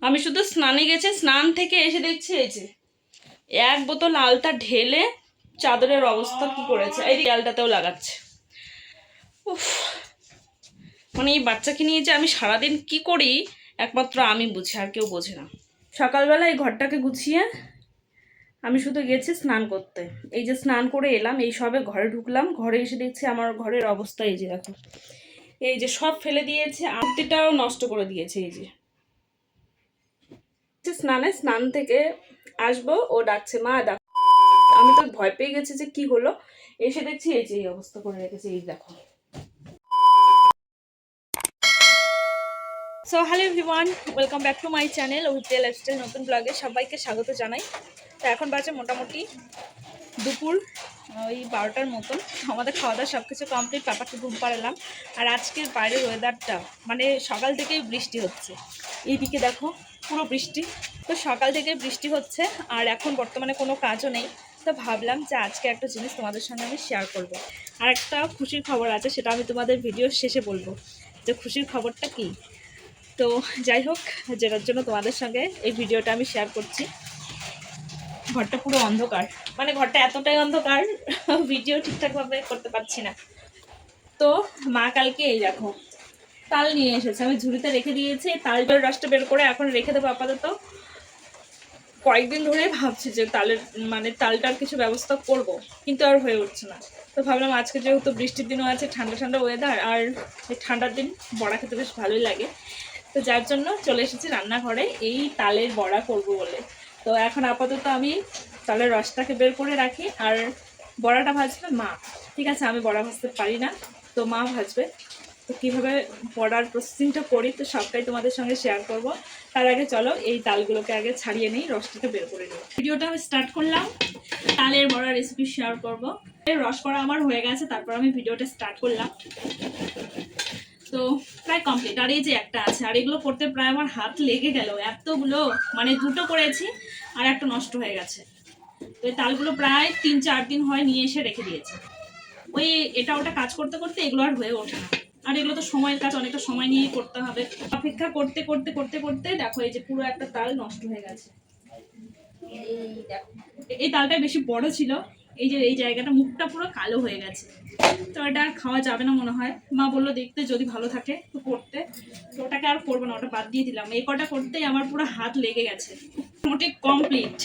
আমি শুধু স্নানে গেছে, স্নান থেকে এসে দেখছি এই যে এক বোতল আলতা ঢেলে চাদরের অবস্থা কি করেছে, এই দেয়ালটাতেও লাগাচ্ছে। উফ, মানে এই বাচ্চাকে নিয়ে যে আমি সারাদিন কি করি একমাত্র আমি বুঝি, আর কেউ বোঝে না। সকালবেলা এই ঘরটাকে গুছিয়ে আমি শুধু গেছি স্নান করতে। এই যে স্নান করে এলাম, এই সবে ঘরে ঢুকলাম, ঘরে এসে দেখছি আমার ঘরের অবস্থা এই যে দেখো, এই যে সব ফেলে দিয়েছে, আরতিটাও নষ্ট করে দিয়েছে। এই যে স্নান থেকে আসবো, ও ডাকছে মা ডাক, আমি তো ভয় পেয়ে গেছি যে কি হলো, এসে দেখছি এই যে এই অবস্থা করে রেখেছে, এই দেখো। So hello everyone, welcome back to my channel Abhipriya lifestyle নতুন ব্লগে সবাইকে স্বাগত জানাই। তো এখন বাজে মোটামুটি দুপুর ওই 12টার মতন। আমাদের খাওয়া দাওয়া সব কিছু কমপ্লিট, পাপাকে ঘুম পাড়ালাম। আর আজকের বাইরের ওয়েদারটা মানে সকাল থেকেই বৃষ্টি হচ্ছে, এইদিকে দেখো পুরো বৃষ্টি। তো সকাল থেকে বৃষ্টি হচ্ছে আর এখন বর্তমানে কোনো কাজও নেই। তো ভাবলাম যে আজকে একটা জিনিস তোমাদের সঙ্গে আমি শেয়ার করব। আর একটা খুশির খবর আছে, সেটা আমি তোমাদের ভিডিওর শেষে বলবো যে খুশির খবরটা কী। তো যাই হোক, যেটার জন্য তোমাদের সঙ্গে এই ভিডিওটা আমি শেয়ার করছি। ঘরটা পুরো অন্ধকার, মানে ঘরটা এতটাই অন্ধকার ভিডিও ঠিকঠাকভাবে করতে পারছি না। তো মা কালকে এই দেখো তাল নিয়ে এসেছে, আমি ঝুড়িতে রেখে দিয়েছি। তালটার রসটা বের করে এখন রেখে দেবো আপাতত। কয়েকদিন ধরে ভাবছি যে তালটার কিছু ব্যবস্থা করব, কিন্তু আর হয়ে উঠছে না। তো ভাবলাম আজকে যেহেতু বৃষ্টির দিনও আছে, ঠান্ডা ঠান্ডা ওয়েদার, আর এই ঠান্ডার দিন বড়া খেতে বেশ ভালোই লাগে। তো যার জন্য চলে এসেছি রান্নাঘরে এই তালের বড়া করব বলে। তো এখন আপাতত আমি তালের রসটাকে বের করে রাখি, আর বড়াটা ভাজবে মা। ঠিক আছে, আমি বড়া ভাজতে পারি না, তো মা ভাজবে। তো কীভাবে বড়ার প্রসেসিংটা করি তো সবটাই তোমাদের সঙ্গে শেয়ার করব। তার আগে চলো এই তালগুলোকে আগে ছাড়িয়ে নিই, রসটাকে বের করে নিই। ভিডিওটা আমি স্টার্ট করলাম, তালের বড়া রেসিপি শেয়ার করব। রস করা আমার হয়ে গেছে, তারপর আমি ভিডিওটা স্টার্ট করলাম। তো প্রায় কমপ্লিট, আর এই যে একটা আছে, আর এগুলো করতে প্রায় আমার হাত লেগে গেল এতগুলো, মানে দুটো করেছি আর একটা নষ্ট হয়ে গেছে। তো এই তালগুলো প্রায় 3-4 দিন হয় নিয়ে এসে রেখে দিয়েছে। ওই এটা ওটা কাজ করতে করতে এগুলো আর হয়ে ওঠে না, আর এগুলো তো সময়ের কাজ, অনেকটা সময় নিয়েই করতে হবে। অপেক্ষা করতে করতে করতে করতে দেখো এই যে পুরো একটা তাল নষ্ট হয়ে গেছে। এই তালটা বেশি বড় ছিল, এই যে এই জায়গাটা মুখটা পুরো কালো হয়ে গেছে। তো এটা আর খাওয়া যাবে না মনে হয়, মা বললো দেখতে যদি ভালো থাকে তো করতে। তো ওটাকে আর করবো না, ওটা বাদ দিয়ে দিলাম। এই কটা করতেই আমার পুরো হাত লেগে গেছে, মোটামুটি কমপ্লিট।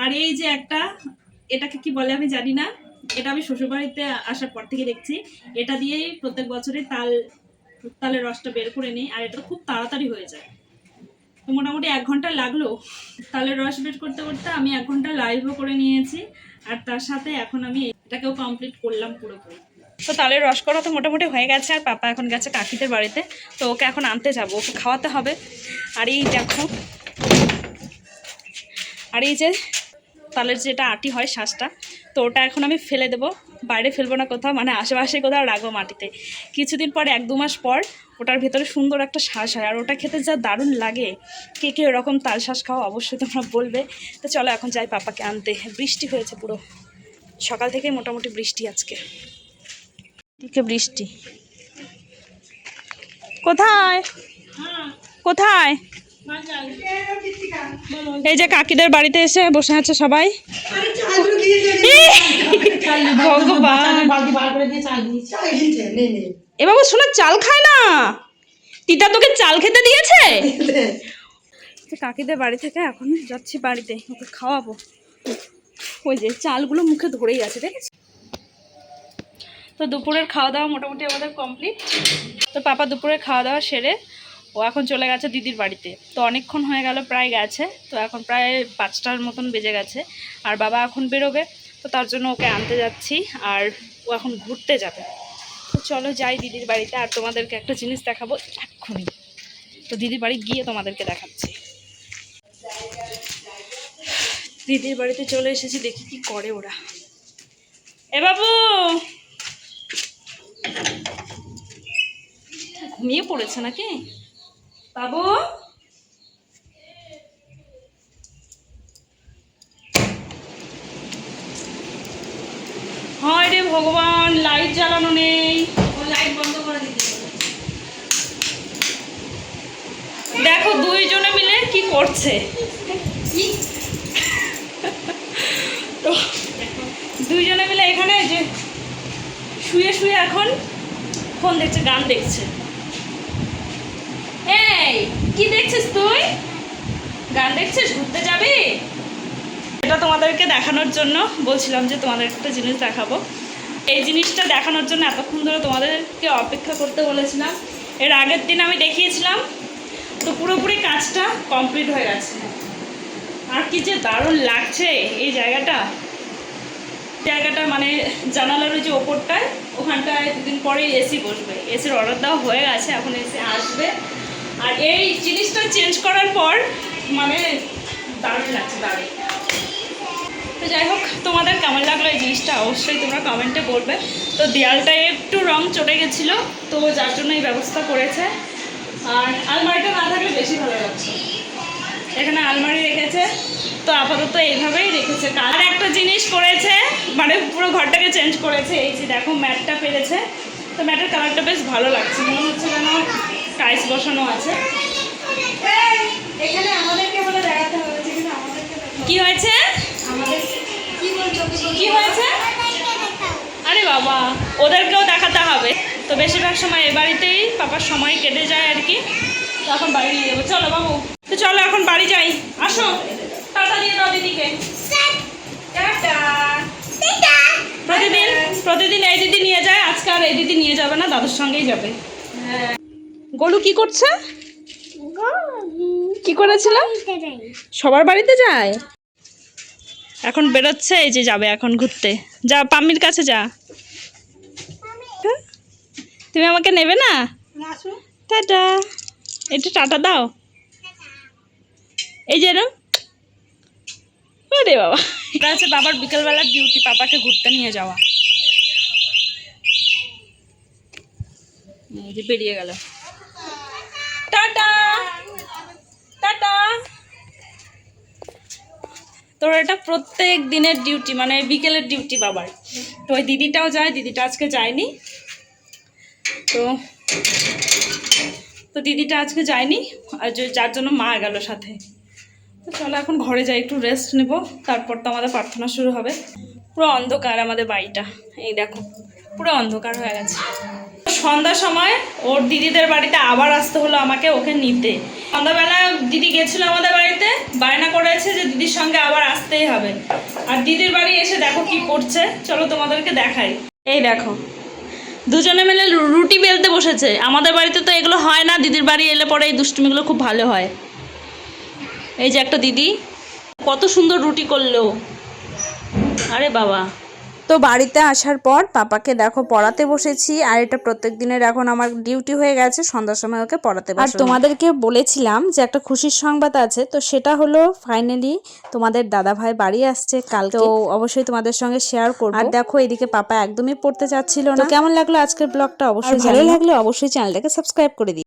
আর এই যে একটা, এটাকে কি বলে আমি জানি না, এটা আমি শ্বশুরবাড়িতে আসার পর থেকে দেখছি, এটা দিয়েই প্রত্যেক বছরই তালের রসটা বের করে নিই, আর এটা খুব তাড়াতাড়ি হয়ে যায়। তো মোটামুটি 1 ঘন্টা লাগলো তালের রস বের করতে করতে। আমি 1 ঘন্টা লাইভও করে নিয়েছি, আর তার সাথে এখন আমি এটাকেও কমপ্লিট করলাম পুরোপুরি। তো তালের রস করা তো মোটামুটি হয়ে গেছে, আর পাপা এখন গেছে কাকিদের বাড়িতে। তো ওকে এখন আনতে যাবো, ওকে খাওয়াতে হবে। আর এই দেখো, আর এই যে তালের যেটা আটি হয় শ্বাসটা, তো ওটা এখন আমি ফেলে দেবো, বাইরে ফেলবো না কোথাও, মানে আশেপাশে কোথাও রাখবো মাটিতে। কিছুদিন পর 1-2 মাস পর ওটার ভেতরে সুন্দর একটা শ্বাস হয়, আর ওটা খেতে যা দারুণ লাগে। কে কে এরকম তাল শ্বাস খাওয়া অবশ্যই তোমরা বলবে। তো চলো এখন যাই পাপাকে আনতে। বৃষ্টি হয়েছে পুরো সকাল থেকে, মোটামুটি বৃষ্টি আজকে, দিকে বৃষ্টি। কোথায় কোথায়? এই যে কাকিদের বাড়িতে এসে বসে আছে সবাই। এ বাবু শোনা, চাল খায় না, তিতা তোকে চাল খেতে দিয়েছে। কাকিদের বাড়ি থেকে এখন যাচ্ছি বাড়িতে, ওকে খাওয়াবো। ওই যে চালগুলো মুখে ধরেই আছে, দেখেছি। তো দুপুরের খাওয়া দাওয়া মোটামুটি আমাদের কমপ্লিট। তো পাপা দুপুরের খাওয়া দাওয়া সেরে ও এখন চলে গেছে দিদির বাড়িতে। তো অনেকক্ষণ হয়ে গেল প্রায় গেছে, তো এখন প্রায় 5টার মতন বেজে গেছে, আর বাবা এখন বেরোবে। তো তার জন্য ওকে আনতে যাচ্ছি, আর ও এখন ঘুরতে যাবে। তো চলো যাই দিদির বাড়িতে, আর তোমাদেরকে একটা জিনিস দেখাবো এক্ষুনি। তো দিদির বাড়ি গিয়ে তোমাদেরকে দেখাচ্ছি। দিদির বাড়িতে চলে এসেছি, দেখি কি করে ওরা। এ বাবু ঘুমিয়ে পড়েছে নাকি বাবু? হয় রে ভগবান, লাইট জ্বালানো নেই, লাইট বন্ধ করে দিতে। দেখো দুইজনে মিলে কি করছে। তো দুইজনে মিলে এখানে যে শুয়ে শুয়ে এখন ফোন দেখছে, গান দেখছে। এই কি দেখছিস তুই? গান দেখছিস? ঘুরতে যাবি? এটা তোমাদেরকে দেখানোর জন্য বলছিলাম যে তোমাদের একটা জিনিস দেখাবো। এই জিনিসটা দেখানোর জন্য এতক্ষণ ধরে তোমাদেরকে অপেক্ষা করতে বলেছিলাম। এর আগের দিন আমি দেখিয়েছিলাম, তো পুরোপুরি কাজটা কমপ্লিট হয়ে গেছে। আর কি যে দারুণ লাগছে এই জায়গাটা। মানে জানালার ওই যে ওপরটায়, ওখানটায় দুদিন পরেই এসি বসবে। এসির অর্ডার দেওয়া হয়ে গেছে, এখন এসি আসবে। আর এই জিনিসটা চেঞ্জ করার পর মানে দারুণ লাগছে, দারুণ। তো যাই হোক, তোমাদের কেমন লাগলো এই জিনিসটা অবশ্যই তোমরা কমেন্টে বলবে। তো দেয়ালটায় একটু রং চটে গেছিলো, তো যার জন্য এই ব্যবস্থা করেছে। আর আলমারিটা না থাকলে বেশি ভালো লাগছে। এখানে আলমারি রেখেছে, তো আপাতত এইভাবেই রেখেছে। আর একটা জিনিস করেছে, মানে পুরো ঘরটাকে চেঞ্জ করেছে। এই যে দেখো ম্যাটটা পেরেছে, তো ম্যাটের কালারটা বেশ ভালো লাগছে, মনে হচ্ছে যেন টাইলস বসানো আছে। এখানে আমাদেরকে বলে দেখাতে হবে যে কি হয়েছে? কি হয়েছে? আরে বাবা, ওদেরকেও দেখাতে হবে। তো বেশিরভাগ সময় এ বাড়িতেই পাপার সময় কেটে যায় আর কি। তো এখন বাড়ি নিয়ে যাবো। চলো বাবু, তো চলো এখন বাড়ি যাই। আসো, টাটা দিয়ে দাও দিদিকে। প্রতিদিন এই দিদি নিয়ে যায়, আজকে আর এই দিদি নিয়ে যাবে না, দাদুর সঙ্গেই যাবে। গোলু কি করছে? কি করেছিল? সবার বাড়িতে যায়। এখন বেরোচ্ছে, এই যে যাবে এখন ঘুরতে। যা পাম্মির কাছে যা। তুমি আমাকে নেবে না? টাটা, একটু টাটা দাও। এই যে এরম। ওরে বাবা, এটা হচ্ছে বাবার বিকেলবেলার ডিউটি, পাপাকে ঘুরতে নিয়ে যাওয়া। এই যে বেরিয়ে গেল। Tata tata. তোর এটা প্রত্যেক দিনের ডিউটি, মানে বিকেলের ডিউটি বাবার। তো ওই দিদিটাও যায়, দিদিটা আজকে যায়নি। তো দিদিটা আজকে যায়নি, আর যার জন্য মা গেল সাথে। তো চলো এখন ঘরে যাই, একটু রেস্ট নেব, তারপর তো আমাদের প্রার্থনা শুরু হবে। পুরো অন্ধকার আমাদের বাড়িটা, এই দেখো পুরো অন্ধকার হয়ে গেছে। সন্ধ্যার সময় ওর দিদিদের বাড়িতে আবার আসতে হলো আমাকে ওকে নিতে। সন্ধ্যাবেলা দিদি গেছিলো আমাদের বাড়িতে, বায়না করেছে যে দিদির সঙ্গে আবার আসতেই হবে। আর দিদির বাড়ি এসে দেখো কি করছে, চলো তোমাদেরকে দেখাই। এই দেখো দুজনে মিলে রুটি বেলতে বসেছে। আমাদের বাড়িতে তো এগুলো হয় না, দিদির বাড়ি এলে পরে এই দুষ্টুমিগুলো খুব ভালো হয়। এই যে একটা দিদি কত সুন্দর রুটি করলো, আরে বাবা। তো বাড়িতে আসার পর পাপাকে দেখো পড়াতে বসেছি। আর এটা প্রত্যেক দিনের এখন আমার ডিউটি হয়ে গেছে, সন্ধ্যার সময় ওকে পড়াতে বসানো। আর তোমাদেরকে বলেছিলাম যে একটা খুশির সংবাদ আছে, তো সেটা হলো ফাইনালি তোমাদের দাদা ভাই বাড়ি আসছে কালকে। তো অবশ্যই তোমাদের সঙ্গে শেয়ার করব। আর দেখো এদিকে পাপা একদমই পড়তে চাচ্ছিল না। তো কেমন লাগলো আজকের ব্লগটা অবশ্যই, ভালো লাগলে অবশ্যই চ্যানেলটাকে সাবস্ক্রাইব করে দিই।